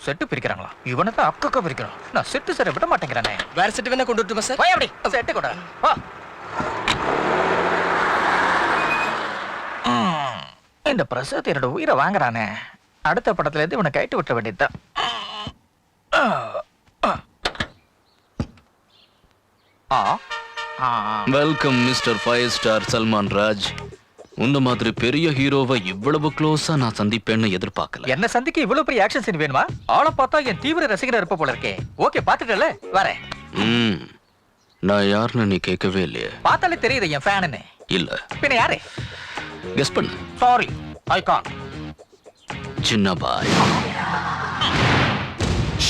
Set பிரிக்கிறாங்களா? இவனை தான் அக்கா பிரிக்கிறான். நான் செட்டு சார் விட மாட்டேங்கிறானே. வேற செட்டு வேணா கொண்டு வரட்டுமா சார்? போய் அப்படி செட்டு கொண்டா. வா. இந்த பிரசாத் என்னோட உயிரை வாங்குறானே. அடுத்த படத்துல இருந்து இவனை கைட்டு விட்ட வேண்டியதுதான். Welcome mister 5 star Salman Raj. உன்ன மாதிரி பெரிய ஹீரோவை இவ்வளவு க்ளோஸா நான் சந்திப்பேன்னு எதிர்பார்க்கல. என்ன சந்திக்க இவ்வளவு பெரிய ஆக்ஷன் சீன் வேணுமா? ஆளை பார்த்தா என் தீவிர ரசிகனா இருப்ப போல இருக்கே. ஓகே, பாத்துட்டல, வரேன். நான் யாருன்னு நீ கேட்கவே இல்லையே. பார்த்தாலே தெரியுது என் ஃபேனுன்னு. இல்ல பின்ன யாரு? கெஸ் பண்ணு. Sorry, I can't. ஜின்னா பாய்.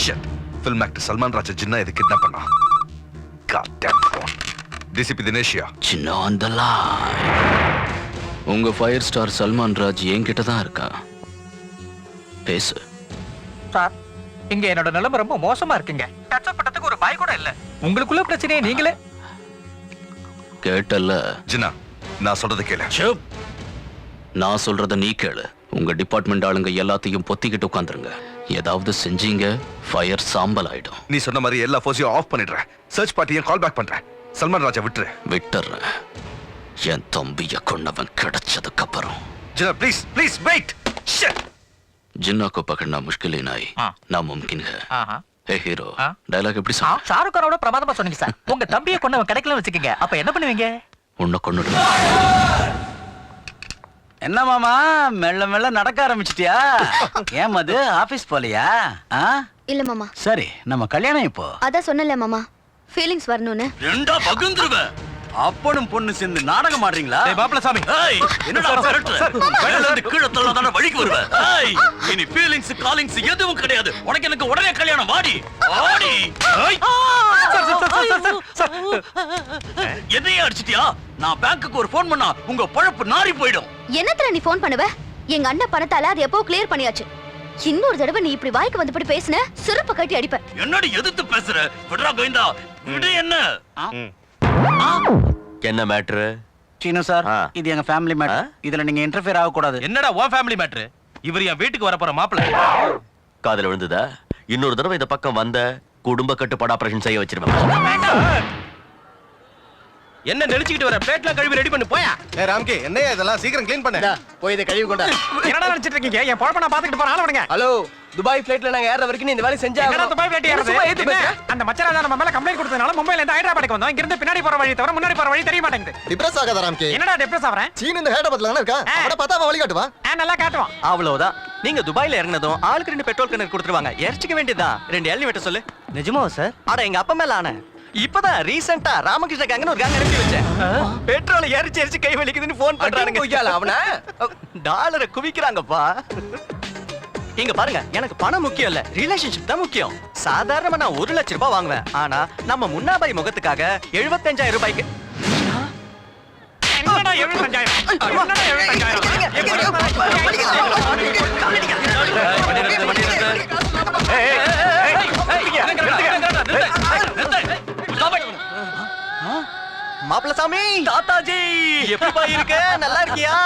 Shit. Film actor Salman Raj Jinnah எது கிட்னாப் பண்ணா? God damn phone. டிசிபி தினேஷியா. Jinnah on the line. உங்க 5 ஸ்டார் சல்மான் ராஜ் என்கிட்ட தான் இருக்கா. பேசு. சார், இங்க என்னோட நிலைமை ரொம்ப மோசமா இருக்குங்க. கஷ்டப்பட்டதுக்கு ஒரு பாய் கூட இல்ல. உங்களுக்குள்ள பிரச்சனையே நீங்களே கேட்டல்ல. ஜின்னா, நான் சொல்றத கேளு. சப். நான் சொல்றத நீ கேளு. உங்க டிபார்ட்மெண்ட் ஆளுங்க எல்லாத்தையும் பொத்திக்கிட்டு உட்காந்துருங்க. ஏதாவது செஞ்சீங்க ஃபயர் சாம்பல் ஆயிடும். நீ சொன்ன மாதிரி எல்லா ஃபோர்ஸையும் ஆஃப் பண்ணிடுறேன். சர்ச் பார்ட்டியை கால் பேக் பண்றேன். சல்மான் ராஜா விட்டுறேன். என் தம்பியை கொண்டவன் கிடைச்சதுக்கு அப்புறம். Jinnah please please wait. Shit. Jinnah को पकड़ना मुश्किल ही नहीं नामुमकिन है. हे हीरो, डायलॉग எப்படி சொன்ன? ஷாருக் கானோட பிரமாதமா சொன்னீங்க சார். உங்க தம்பியை கொன்னவன் கிடைக்கலன்னு வெச்சுக்கங்க. அப்ப என்ன பண்ணுவீங்க? உன்னை கொன்னுடுவேன். என்ன மாமா மெல்ல மெல்ல நடக்க ஆரம்பிச்சிட்டியா? ஏன் அது ஆபீஸ் போலையா? இல்ல மாமா. சரி, நம்ம கல்யாணம் இப்போ. அதான் சொன்னல மாமா, ஃபீலிங்ஸ் வரணும்னு. ரெண்டா பகுந்துருவே. அப்பனும் பொண்ணு சேர்ந்து நாடகம் ஆடுறீங்களா? டேய் மாப்ள சாமி. ஏய், என்னடா பரட்டு? மேல இருந்து கீழ தள்ளதானே வழிக்கு வருவே. ஏய், இனி ஃபீலிங்ஸ் காலிங்ஸ் எதுவும் கிடையாது. உனக்கு எனக்கு உடனே கல்யாணம். வாடி வாடி. ஏய், சார். என்னைய அடிச்சிட்டியா? நான் பேங்க்குக்கு ஒரு ஃபோன் பண்ணா உங்க பழப்பு நாறி போய்டும். என்னத்துல நீ ஃபோன் பண்ணுவ? எங்க அண்ணன் பணத்தால அது எப்போ கிளியர் பண்ணியாச்சு. இன்னொரு தடவை நீ இப்படி வாய்க்கு வந்தபடி பேசின சிறப்பு கட்டி அடிப்பேன். என்னடி எதிர்த்து பேசுற? விடுறா கோவிந்தா, விடு. என்ன மேட்டர்? சீனு சார், இது எங்க ஃபேமிலி மேட்டர். இதுல நீங்க இன்டர்ஃபியர் ஆக கூடாது. என்னடா உன் ஃபேமிலி மேட்டர்? இவர் என் வீட்டுக்கு வர போற மாப்பிள்ளை. காதுல விழுந்ததா? இன்னொரு தடவை இந்த பக்கம் வந்த குடும்ப கட்டுப்பாடு ஆபரேஷன் செய்ய வச்சிருவேன். என்ன நெளிச்சிட்டு வர? பிளேட்லாம் கழுவி ரெடி பண்ணு போயா. ஏய் ராம்கே, என்னையா இதெல்லாம் சீக்கிரம் க்ளீன் பண்ணு. போய் இத கழுவி கொண்டா. என்னடா நினைச்சிட்டு இருக்கீங்க? என் பொழப்ப நான் பாத்துக்கிட்டு போறேன். ஆள விடுங்க. ஹலோ, துபாய் ஃளைட்ல நாங்க ஏற வரைக்கும் நீ இந்த வேலை செஞ்சா? என்னடா துபாய் ஃளைட் ஏறது? அந்த மச்சராஜா நம்ம மேல கம்ப்ளைண்ட் கொடுத்ததனால மும்பைல இருந்து ஹைதராபாத்துக்கு வந்தோம். இங்க இருந்து பின்னாடி போற வழி தவிர முன்னாடி போற வழி தெரிய மாட்டேங்குது. டிப்ரஸ் ஆகாத ராம்கே. என்னடா டிப்ரஸ் ஆவறேன்? சீன் இந்த ஹைதராபாத்ல தான இருக்கா? அவட பார்த்தா அவ வழி காட்டுவா. நல்லா காட்டுவான். அவ்வளவுதான். நீங்க துபாய்ல இறங்குனதும் ஆளுக்கு 2 பெட்ரோல் கேன் கொடுத்துருவாங்க. எரிச்சிக்க வேண்டியதுதான். 2 எல்னி வெட்ட சொல்லு. நிஜமா சார்? அட எங்க அப்பா மேல ஆன. இப்பதான் ரீசன்ட்டா ராமகிருஷ்ண கேங்னு ஒரு கேங் அனுப்பி வச்சேன். பெட்ரோல் எரிச்சு கை வலிக்குதுன்னு ஃபோன் பண்றானுங்க. அவன டாலரை குவிக்கிறாங்கப்பா. இங்க பாருங்க, எனக்கு பணம் முக்கியம் இல்ல, ரிலேஷன்ஷிப் தான் முக்கியம். சாதாரணமா நான் 1 லட்சம் ரூபாய் வாங்குவேன். ஆனா நம்ம முன்னாபாய் முகத்துக்காக 75,000 ரூபாய்க்கு. என்னடா 75,000? என்னடா 75,000? மாப்பிள்ள சாமி, தாத்தாஜி எப்படி இருக்க? நல்லா இருக்கியா?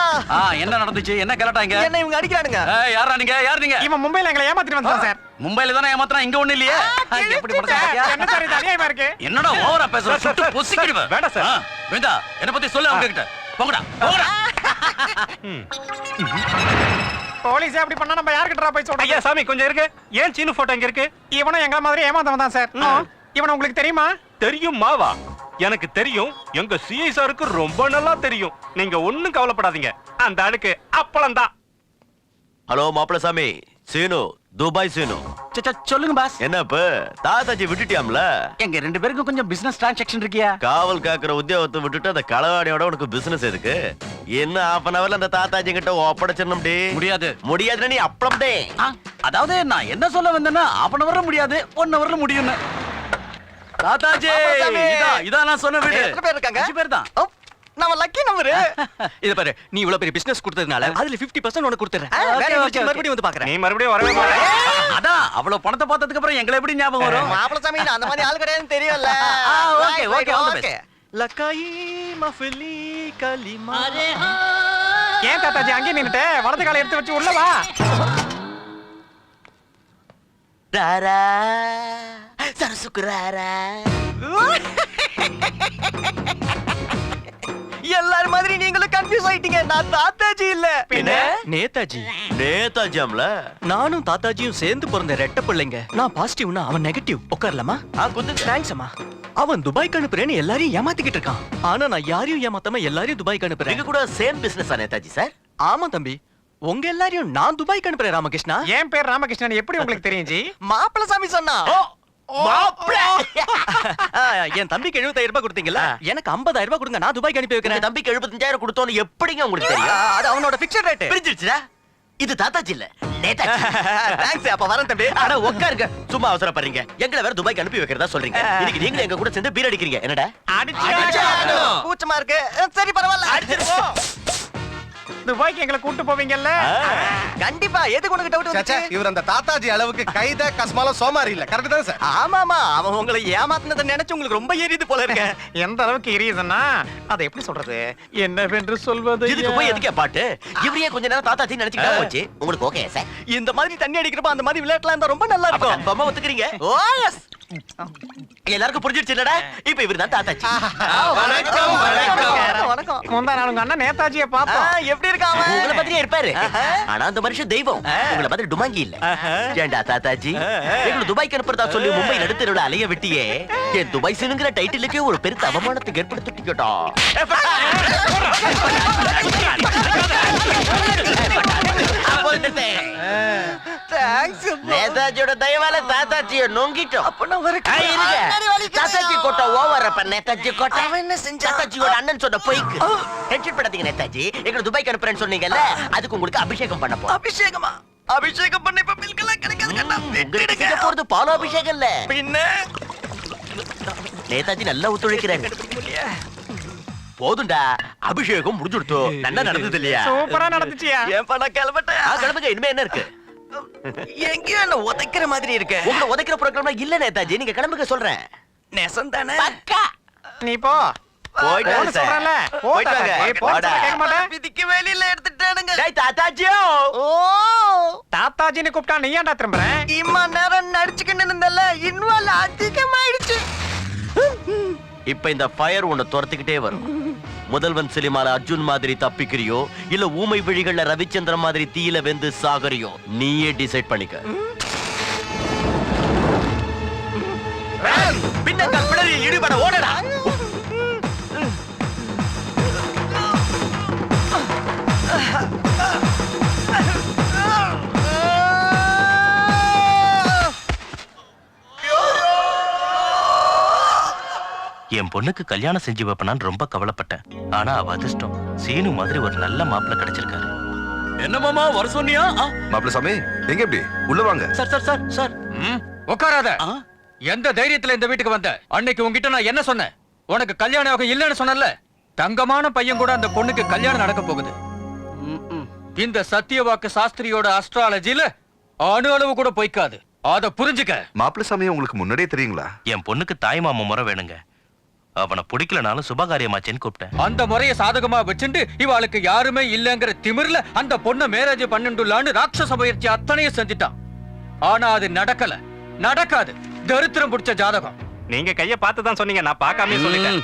என்ன நடந்துச்சு? என்ன கலட்டாங்க? என்ன இவங்க அடிக்கிறானுங்க? யாரா நீங்க? யார் நீங்க? இவன் மும்பைல எங்களை ஏமாத்திட்டு வந்தான் சார். மும்பைல தானே ஏமாத்துறான், இங்க ஒண்ணு இல்லையே. எப்படி முடிச்சாங்க? என்ன சார் இது அநியாயமா இருக்கு? என்னடா ஓவரா பேசுற? சுட்டு பொசிக்கிடுவேன். வேண்டாம் சார். வேண்டா, என்ன பத்தி சொல்ல அவங்க கிட்ட. போங்கடா போங்கடா. போலீஸ் அப்படி பண்ணா நம்ம யார்கிட்டடா போய் சொல்றோம்? ஐயா சாமி கொஞ்சம் இருக்கு. ஏன் சீனு போட்டோ இங்க இருக்கு? இவனும் எங்க மாதிரி ஏமாத்தவன் தான் சார். இவன் உங்களுக்கு தெரியுமா? தெரியும் மாவா, எனக்கு தெரியும். எங்க சிஐ சாருக்கு ரொம்ப நல்லா தெரியும். நீங்க ஒண்ணும் கவலைப்படாதீங்க. அந்த ஆளுக்கு அப்பளம் தான். ஹலோ மாப்பிள்ள சாமி, சீனு, துபாய் சீனு. சொல்லுங்க பாஸ். என்ன இப்ப தாத்தாஜி விட்டுட்டியாம்ல? எங்க 2 பேருக்கும் கொஞ்சம் பிசினஸ் டிரான்சாக்ஷன் இருக்கியா? காவல் காக்குற உத்தியோகத்தை விட்டுட்டு அந்த களவாடியோட உனக்கு பிசினஸ் எதுக்கு? என்ன 1/2 hourல அந்த தாத்தாஜி கிட்ட ஒப்படைச்சிடணும். முடியாது. முடியாதுன்னா நீ அப்பளம் டே. அதாவது நான் என்ன சொல்ல வந்தேன்னா 1/2 hour முடியாது, 1 hourல முடியும்னு. தாத்தாஜி, இதான் நான் சொன்ன வீடு. எத்தனை பேர் இருக்காங்க? 5 பேர் தான். நம்ம லக்கி நம்பர். இத பாரு, நீ இவ்வளவு பெரிய பிசினஸ் கொடுத்ததனால அதுல 50% உனக்கு கொடுத்துறேன். மறுபடியும் வந்து பாக்குறேன். நீ மறுபடியும் வரவே மாட்டே. அதான் அவ்வளவு பணத்தை பார்த்ததுக்கு அப்புறம் எங்களை எப்படி ஞாபகம் வரும்? மாப்பிள்ள சாமி, அந்த மாதிரி ஆள் கிடையாதுன்னு தெரியும்ல. Okay okay okay. லக்காயி மஃபலி கலிமா. ஏன் தாத்தாஜி அங்கே நின்னுட்டு வலது காலை எடுத்து வச்சு உள்ள வா. ராரா சரசுக்குராரா. எல்லாரும் மாதிரி நீங்களும் கன்ஃபியூஸ் ஆயிட்டீங்க. நான் தாத்தாஜி இல்ல, பின்ன? நேதாஜி. நேதாஜியாம்ல. நானும் தாத்தாஜியும் சேர்ந்து பிறந்த ரெட்ட பிள்ளைங்க. நான் பாசிட்டிவ்னா அவன் நெகட்டிவ். உட்காரலாமா? குந்துங்க. தேங்க்ஸ் அம்மா. அவன் துபாய்க்கு அனுப்புறேன்னு எல்லாரையும் ஏமாத்திக்கிட்டு இருக்கான். ஆனா நான் யாரையும் ஏமாத்தாம எல்லாரையும் துபாய்க்கு அனுப்புறேன். நீங்க கூட சேம் பிசினஸ் நேதாஜி சார்? ஆமா தம்பி, உங்க எல்லாரையும் நான் துபாய்க்கு அனுப்புறேன் ராமகிருஷ்ணா. என் பேர் ராமகிருஷ்ணன் எப்படி உங்களுக்கு தெரியும் ஜி? மாப்பிள்ள சாமி சொன்னா. மாப்பிள்ளை. என் தம்பிக்கு 75,000 ரூபாய் கொடுத்தீங்கல்ல, எனக்கு 50,000 ரூபாய் கொடுங்க, நான் துபாய்க்கு அனுப்பி உங்க வைக்கிறேன். தம்பிக்கு 75,000 கொடுத்தோன்னு எப்படிங்க உங்களுக்கு தெரியும்? அது அவனோட பிக்சர் ரேட். பிரிஞ்சிருச்சுடா. இது தாத்தாஜி இல்ல, நேதாஜி. தேங்க்ஸ், அப்ப வரேன் தம்பி. ஆனா உட்காருங்க, சும்மா அவசரப்படுறீங்க. எங்களை வேற துபாய்க்கு அனுப்பி வைக்கிறதா சொல்றீங்க. இன்னைக்கு நீங்க எங்க கூட சேர்ந்து பீர் அடிக்கிறீங்க. என்னடா கூச்சமா இருக்கு. சரி பரவாயில்ல. துபாய்க்கு எங்களை கூட்டு போவீங்கல்ல? கண்டிப்பா. எதுக்கு உனக்கு டவுட் சச்சா, வந்துச்சு? இவர் அந்த தாத்தாஜி அளவுக்கு கைத கஸ்மால சோமாரி இல்ல. கரெக்ட் தான் சார்? ஆமாமா, அவன் உங்களை ஏமாத்தினதை நினைச்சு உங்களுக்கு ரொம்ப எரியுது போல இருக்க. எந்த அளவுக்கு எரியுதுன்னா அதை எப்படி சொல்றது, என்னவென்று சொல்வது? இதுக்கு போய் எதுக்கே பாட்டு? இவரையே கொஞ்ச நேரம் தாத்தாஜி நினைச்சுக்கிட்டா போச்சு. உங்களுக்கு ஓகே சார்? இந்த மாதிரி தண்ணி அடிக்கிறப்ப அந்த மாதிரி விளையாட்டுலாம் இருந்தா ரொம்ப நல்லா இருக்கும். கன்ஃபார்மா ஒத்துக்கிறீங்க? ஓ எஸ். எல்லாருக்கும் புரிஞ்சிருச்சு இல்லடா? இப்ப இவர்தான் தாத்தாஜி. வணக்கம். முந்தா நாள் உங்க அண்ணன் நேதாஜியை பார்த்தோம். எப்படி இருக்காம? உங்களை மாதிரியே இருப்பாரு. ஆனா அந்த மனுஷன் தெய்வம். உங்களை மாதிரி டுமாங்கி இல்ல. ஏண்டா தாத்தாஜி, எங்களை துபாய்க்கு அனுப்புறதா சொல்லி மும்பை நடுத்தருவுல அலைய விட்டியே, என் துபாய் சினுங்கிற டைட்டிலுக்கே ஒரு பெருத்த அவமானத்துக்கு ஏற்படுத்திட்டா. நேதாஜியோட தயவால தாத்தாஜிய நொங்கிட்டோம். தாத்தாஜி கோட்டை ஓவர். அப்ப நேதாஜி கோட்டை தாத்தாஜியோட அண்ணன் சொன்ன பொய்க்கு டென்ஷன் படாதீங்க. நேதாஜி எங்களை துபாய்க்கு அனுப்புறேன்னு சொன்னீங்கல்ல, அதுக்கு உங்களுக்கு அபிஷேகம் பண்ண போறோம். அபிஷேகமா? அபிஷேகம் பண்ண இப்ப மில்கெல்லாம் கிடைக்காது. உங்களுக்கு செய்ய போறது பால் அபிஷேகம் இல்ல. பின்ன நேதாஜி நல்லா ஒத்துழைக்கிறாங்க. போதுண்டா, அபிஷேகம் முடிஞ்சுடுத்தோ. நல்லா நடந்தது இல்லையா? சூப்பரா நடந்துச்சியா? ஏன் பண்ண கிளம்பட்டேன். கிளம்புங்க. இனிமே என்ன இருக்கு? எங்கேயோ என்ன உதைக்கிற மாதிரி இருக்கு. உங்களை உதைக்கிற ப்ரோக்ராம் இல்ல நேதாஜி. நீங்க கிளம்புங்க சொல்றேன். நெசம் தானே? நீ போ. போயிட்டு வாங்க சார். சொல்றேன்ல, போ போயிட்டு வாங்க. தாத்தா. ஏய், போ வாடா. கேட்க மாட்டேன். விதிக்கு வெளியில எடுத்துட்டானுங்க. டேய் தாத்தாஜியோ. ஓ, தாத்தாஜின்னு கூப்பிட்டா நீ ஏன்டா திரும்புறேன்? இம்மா நேரம் நடிச்சுக்கிட்டு இருந்தல, இன்வால்வ் அதிகமாயிடுச்சு. இப்ப இந்த ஃபயர் உன்னை துரத்திக்கிட்டே வரும். முதல்வன் சினிமால அர்ஜுன் மாதிரி தப்பிக்கிறியோ, இல்ல ஊமை விழிகள்ல ரவிச்சந்திரன் மாதிரி தீயில வெந்து சாகறியோ, நீயே டிசைட் பண்ணிக்க. பின்னங்கள் பிடரில் ஈடுபட ஓடடா. என் பொண்ணுக்கு கல்யாணம் செஞ்சு வைப்பனான்னு ரொம்ப கவலைப்பட்டேன். ஆனா அவ அதிர்ஷ்டம் சீனு மாதிரி ஒரு நல்ல மாப்பிள்ளை கிடைச்சிருக்காரு. என்ன மாமா வர சொன்னியா? மாப்பிள்ள சாமி எங்க எப்படி உள்ள வாங்க. சார் சார் சார் சார், உட்காராத. எந்த தைரியத்துல இந்த வீட்டுக்கு வந்த? அன்னைக்கு உன்கிட்ட நான் என்ன சொன்னேன்? உனக்கு கல்யாணம் ஆகும் இல்லன்னு சொன்னல. தங்கமான பையன் கூட அந்த பொண்ணுக்கு கல்யாணம் நடக்க போகுது. இந்த சத்தியவாக்கு சாஸ்திரியோட அஸ்ட்ராலஜில அணு அளவு கூட பொய்க்காது. அத புரிஞ்சுக்க. மாப்பிள்ள சாமி உங்களுக்கு முன்னாடியே தெரியுங்களா? என் பொண்ணுக்கு தாய் மாமா முறை வேணுங்க. அவனை பிடிக்கலனாலும் சுபகாரியமாச்சேன்னு கூப்பிட்டேன். அந்த முறைய சாதகமா வச்சுட்டு இவாளுக்கு யாருமே இல்லங்கிற திமிர்ல அந்த பொண்ணை மேரேஜ் பண்ணிட்டுலான்னு ராட்சச முயற்சி அத்தனையும் செஞ்சுட்டான். ஆனா அது நடக்கல, நடக்காது. தரித்திரம் பிடிச்ச ஜாதகம். நீங்க கைய பார்த்து தான் சொன்னீங்க, நான் பார்க்காம சொல்லிட்டேன்.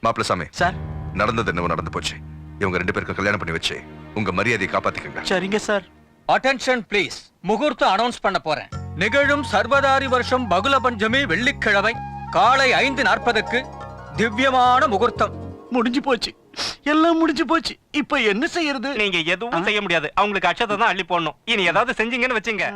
மாப்பிள்ள சாமி சார். நடந்தது என்னவோ நடந்து போச்சு. இவங்க 2 பேருக்கு கல்யாணம் பண்ணி வச்சு உங்க மரியாதையை காப்பாத்திக்கங்க. சரிங்க சார். Attention please. முகூர்த்தம் அனௌன்ஸ் பண்ண போறேன். நிகழும் சர்வதாரி வருஷம் பகுல பஞ்சமி வெள்ளிக்கிழமை காலை 5:40க்கு திவ்யமான முகூர்த்தம். முடிஞ்சு போச்சு, எல்லாம் முடிஞ்சு போச்சு. இப்ப என்ன செய்யறது? நீங்க எதுவும் செய்ய முடியாது. அவங்களுக்கு அட்சத்தை தான் அள்ளி போடணும். இனி ஏதாவது செஞ்சீங்கன்னு வச்சுங்க,